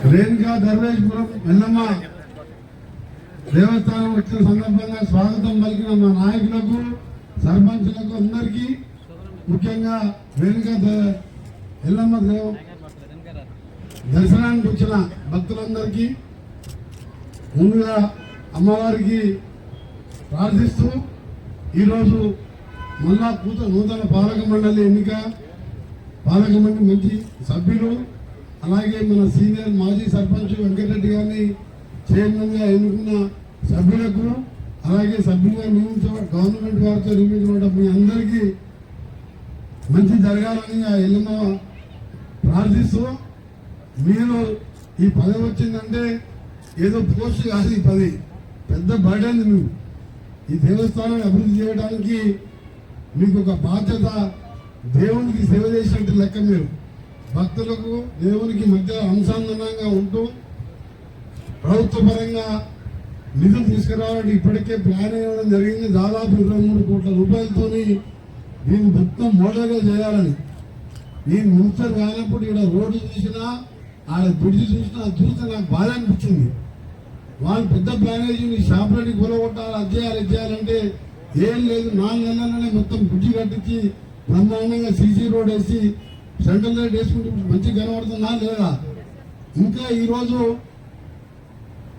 రేణుకా ధర్మేశ్వరం ఎల్లమ్మ దేవస్థానం వచ్చిన సందర్భంగా స్వాగతం పలికిన మా నాయకులకు, సర్పంచులకు అందరికీ, ముఖ్యంగా రేణుకా ఎల్లమ్మ దర్శనానికి వచ్చిన భక్తులందరికీ ముందుగా అమ్మవారికి ప్రార్థిస్తూ ఈరోజు మళ్ళా నూతన పాలక మండలి ఎన్నిక, పాలక మండలి మంచి సభ్యులు, అలాగే మన సీనియర్ మాజీ సర్పంచ్ వెంకటరెడ్డి గారిని చైర్మన్గా ఎన్నుకున్న సభ్యులకు, అలాగే సభ్యులుగా గవర్నమెంట్ వారితో నియమించబడ్డ మీ అందరికీ మంచి జరగాలని ఆ ఎల్లమ్మ ప్రార్థిస్తూ, మీరు ఈ పదవి వచ్చిందంటే ఏదో పోస్ట్ కాదు, ఈ పది పెద్ద బర్డెన్. మీరు ఈ దేవస్థానాన్ని అభివృద్ధి చేయడానికి మీకు ఒక బాధ్యత, దేవునికి సేవ చేసినట్టు లెక్క. మీరు భక్తులకు దేవునికి మధ్య అనుసంధానంగా ఉంటూ ప్రభుత్వ పరంగా నిధులు తీసుకురావాలని ఇప్పటికే ప్లాన్ ఇవ్వడం జరిగింది. దాదాపు 23 కోట్ల రూపాయలతో దీన్ని మొత్తం మోడల్గా చేయాలని. నేను మినిస్టర్ కానప్పుడు ఇక్కడ రోడ్డు చూసినా, ఆడ బ్రిడ్జి చూసినా, చూస్తే నాకు బాధ అనిపించింది. వాళ్ళు పెద్ద ప్లాన్ వేసి షాపులని కూలగొట్టాలి, అది చేయాలంటే ఏం లేదు. 4 నెలలనే మొత్తం బ్రిడ్జి కట్టించి బ్రహ్మాండంగా సీసీ రోడ్ వేసి సెంట్రల్ లైట్ వేసుకుంటే మంచి కనబడుతుందా లేదా? ఇంకా ఈరోజు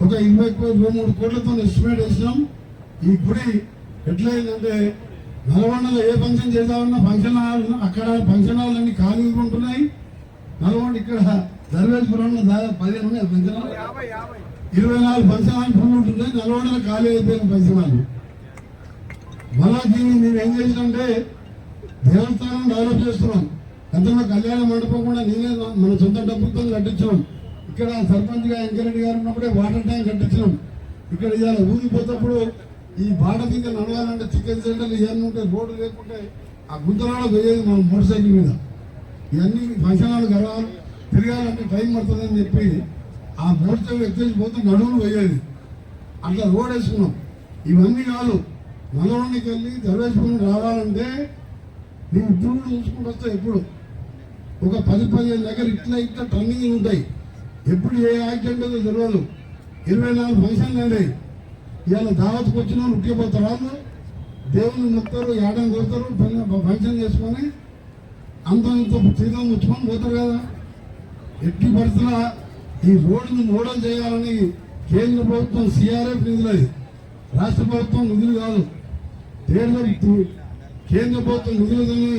ఒక 23 కోట్లతో ఎస్టిమేట్ వేసినాం. ఈ గుడి ఎట్లయిందంటే నల్గొండలో ఏ ఫంక్షన్ చేద్దామన్నా ఫంక్షన్ హాల్, అక్కడ ఫంక్షన్ హాల్ అన్ని ఖాళీగా ఉంటున్నాయి. నల్గొండ ఇక్కడ ధర్మేశ్వరంలో దాదాపు 15 ఉన్నాయి function hall, 24 function hall full ఉంటున్నాయి. నల్గొండలో ఖాళీ అయిపోయిన ఫంక్షన్ హాల్. మళ్ళా దీన్ని నేను ఏం చేసినంటే దేవస్థానం డెవలప్ చేస్తున్నాం. గతంలో కళ్యాణ మండపం కూడా నేనే మన సొంత డబ్బులతో కట్టించాం. ఇక్కడ సర్పంచ్గా వెంకరెడ్డి గారు ఉన్నప్పుడే వాటర్ ట్యాంక్ కట్టించినాం. ఇక్కడ ఇవాళ ఊరిపోతప్పుడు ఈ బాట మీద నడవాలంటే చికెన్ సెంటర్లు ఇవన్నీ ఉంటే, రోడ్డు లేకుంటే ఆ గుంతలలో పోయేది మనం మోటార్ సైకిల్ మీద. ఇవన్నీ ఫంక్షన్ హాల్ గడవాలి, తిరగాలంటే టైం పడుతుందని చెప్పి ఆ మోటార్ సైకిల్ ఎక్కేసి పోతే నడువులు పోయేది. అట్లా రోడ్ వేసుకున్నాం. ఇవన్నీ కాదు, నల్గొండకి వెళ్ళి ధర్మేశ్వరం రావాలంటే నేను ఇప్పుడు చూసుకుంటూ వస్తా. ఎప్పుడు ఒక 10-15 దగ్గర ఇట్లా టర్నింగ్ ఉంటాయి. ఎప్పుడు ఏ యాక్సిడెంట్ ఏదో తెలియదు. 24 ఫంక్షన్లు అయినాయి. ఇవాళ దావత్కి వచ్చిన వాళ్ళు ఉట్టిపోతారు. వాళ్ళు దేవుని మొత్తారు, ఏడాది కొడతారు, ఫంక్షన్ చేసుకొని అంత ఇంత తీర్థం ముచ్చుకొని పోతారు కదా. ఎట్టి పరిస్థితుల ఈ రోడ్డును మోడల్ చేయాలని కేంద్ర ప్రభుత్వం సిఆర్ఎఫ్ నిధులు, రాష్ట్ర ప్రభుత్వం నిధులు కాదు, కేంద్ర ప్రభుత్వం నిధులతోని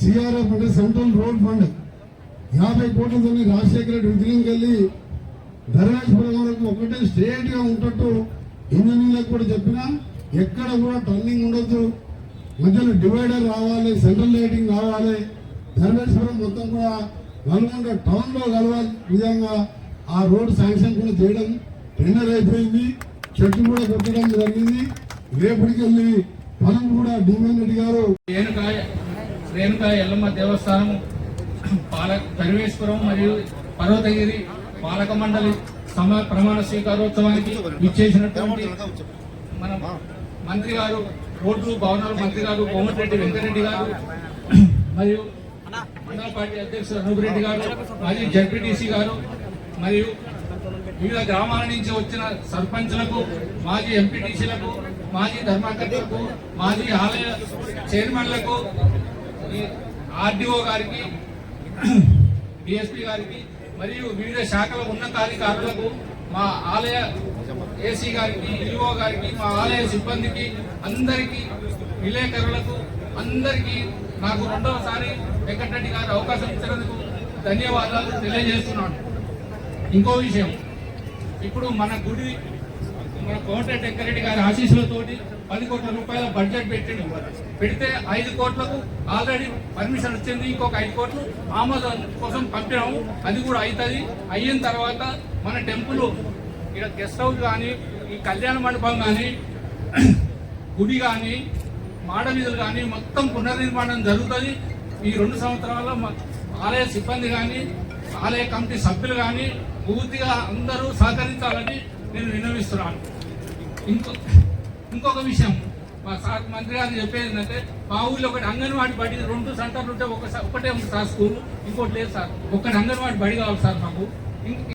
సిఆర్ఎఫ్ అంటే సెంట్రల్ రోడ్ ఫండ్ 50 కోట్లతో రాజశేఖర రెడ్డి విగ్రహంకి వెళ్ళి ధర్మేశ్వరం వరకు ఒకటే స్ట్రేట్ గా ఉంటట్టు ఇంజనీర్లకు కూడా చెప్పినా, ఎక్కడ కూడా టర్నింగ్ ఉండొద్దు, మధ్యలో డివైడర్ రావాలి, సెంట్రల్ లైటింగ్ రావాలి, ధర్మేశ్వరం మొత్తం కూడా నల్గొండ టౌన్ లో కలవాలి విధంగా ఆ రోడ్ శాంక్షన్ కూడా చేయడం టెండర్ అయిపోయింది. చెట్లు కూడా కొట్టడం జరిగింది. రేపటికి వెళ్ళి పనులు కూడా డిమాండ్ రెడ్డి గారు రేణుకా ఎల్లమ్మ దేవస్థానం పరమేశ్వరం మరియు పర్వతగిరి పాలక మండలి ప్రమాణ స్వీకారోత్సవానికి ఇచ్చేసినటువంటి మన మంత్రి గారు, రోడ్లు భవనాల మంత్రి గారు కోమటిరెడ్డి వెంకటరెడ్డి గారు, మరియు మండల పార్టీ అధ్యక్షుడు అనూపిరెడ్డి గారు, మాజీ జడ్పీటీసీ గారు, మరియు వివిధ గ్రామాల నుంచి వచ్చిన సర్పంచ్లకు, మాజీ ఎంపీటీసీలకు, మాజీ ధర్మకర్తలకు, మాజీ ఆలయ చైర్మన్లకు, ఆర్డీఓ గారికి, డిఎస్పీ గారికి, మరియు వివిధ శాఖల ఉన్నతాధికారులకు, మా ఆలయ ఏసీ గారికి, ఈఓ గారికి, మా ఆలయ సిబ్బందికి, అందరికీ, విలేకరులకు అందరికీ నాకు 2వసారి వెంకటరెడ్డి గారు అవకాశం ఇచ్చినందుకు ధన్యవాదాలు తెలియజేస్తున్నాను. ఇంకో విషయం, ఇప్పుడు మన గుడి మన కోమటిరెడ్డి వెంకటరెడ్డి గారి ఆశీస్సులతోటి 10 కోట్ల రూపాయల బడ్జెట్ పెడితే 5 కోట్లకు ఆల్రెడీ పర్మిషన్ వచ్చింది. ఇంకొక 5 కోట్లు ఆమోదం కోసం పంపినాము. అది కూడా అవుతుంది. అయిన తర్వాత మన టెంపుల్ ఇక్కడ గెస్ట్ హౌస్ కానీ, ఈ కళ్యాణ మండపం కానీ, గుడి కానీ, మాడ వీధులు కానీ మొత్తం పునర్నిర్మాణం జరుగుతుంది. ఈ 2 సంవత్సరాల్లో ఆలయ సిబ్బంది కానీ, ఆలయ కమిటీ సభ్యులు కానీ పూర్తిగా అందరూ సహకరించాలని నేను విన్నవిస్తున్నాను. ఇంకొక విషయం, మా సార్ మంత్రి గారు చెప్పేది ఏంటంటే, మా ఊళ్ళో ఒకటి అంగన్వాడీ బడి 2 సెంటర్లు ఉంటే ఒకటే ఉంది సార్ స్కూల్, ఇంకోటి లేదు సార్. ఒకటి అంగన్వాడీ బడి కావాలి సార్ మాకు.